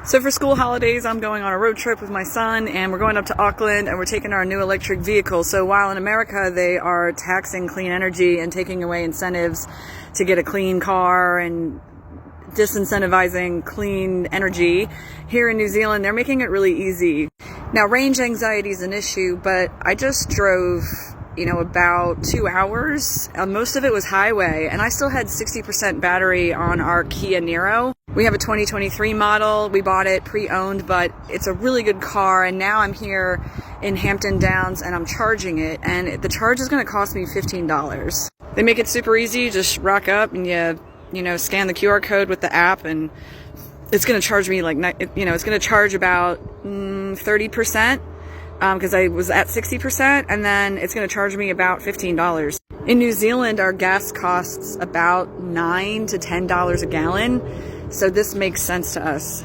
So for school holidays, I'm going on a road trip with my son, and we're going up to Auckland, and we're taking our new electric vehicle. So while in America they are taxing clean energy and taking away incentives to get a clean car and disincentivizing clean energy, here in New Zealand they're making it really easy. Now, range anxiety is an issue, but I just drove about 2 hours. Most of it was highway, and I still had 60% battery on our Kia Niro. We have a 2023 model. We bought it pre-owned, but it's a really good car, and now I'm here in Hampton Downs and I'm charging it, and the charge is going to cost me $15. They make it super easy. Just rock up and you scan the QR code with the app, and it's going to charge me it's going to charge about 30%. Because I was at 60%, and then it's going to charge me about $15. In New Zealand, our gas costs about $9 to $10 a gallon, so this makes sense to us.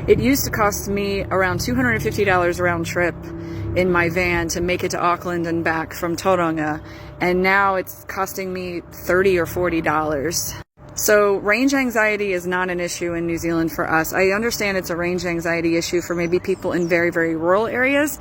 It used to cost me around $250 round trip in my van to make it to Auckland and back from Tauranga, and now it's costing me $30 or $40. So range anxiety is not an issue in New Zealand for us. I understand it's a range anxiety issue for maybe people in very, very rural areas,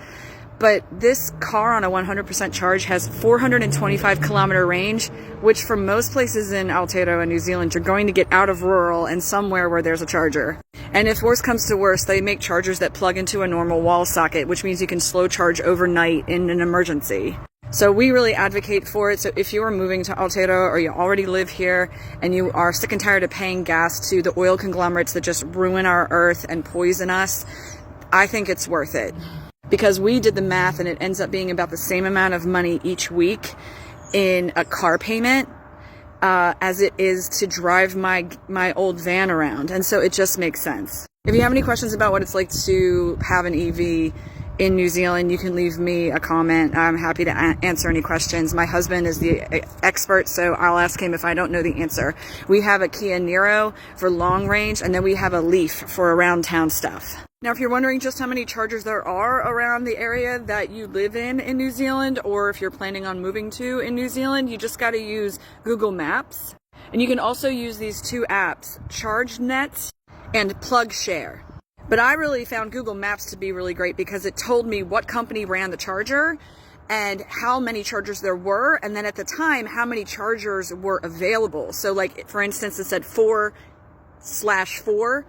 but this car on a 100% charge has 425 kilometer range, which for most places in Aotearoa, New Zealand, you're going to get out of rural and somewhere where there's a charger. And if worse comes to worse, they make chargers that plug into a normal wall socket, which means you can slow charge overnight in an emergency. So we really advocate for it. So if you are moving to Aotearoa or you already live here and you are sick and tired of paying gas to the oil conglomerates that just ruin our earth and poison us, I think it's worth it. Because we did the math and it ends up being about the same amount of money each week in a car payment as it is to drive my old van around. And so it just makes sense. If you have any questions about what it's like to have an EV in New Zealand, you can leave me a comment. I'm happy to answer any questions. My husband is the expert, so I'll ask him if I don't know the answer. We have a Kia Niro for long range, and then we have a Leaf for around town stuff. Now, if you're wondering just how many chargers there are around the area that you live in New Zealand, or if you're planning on moving to in New Zealand, you just got to use Google Maps. And you can also use these two apps, ChargeNet and PlugShare. But I really found Google Maps to be really great because it told me what company ran the charger and how many chargers there were, and then at the time, how many chargers were available. So like, for instance, it said 4/4.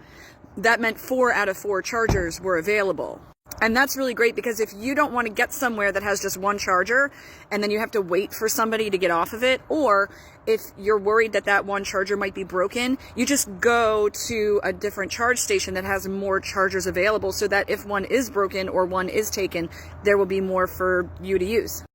That meant 4 out of 4 chargers were available. And that's really great because if you don't want to get somewhere that has just one charger and then you have to wait for somebody to get off of it, or if you're worried that that one charger might be broken, you just go to a different charge station that has more chargers available so that if one is broken or one is taken, there will be more for you to use.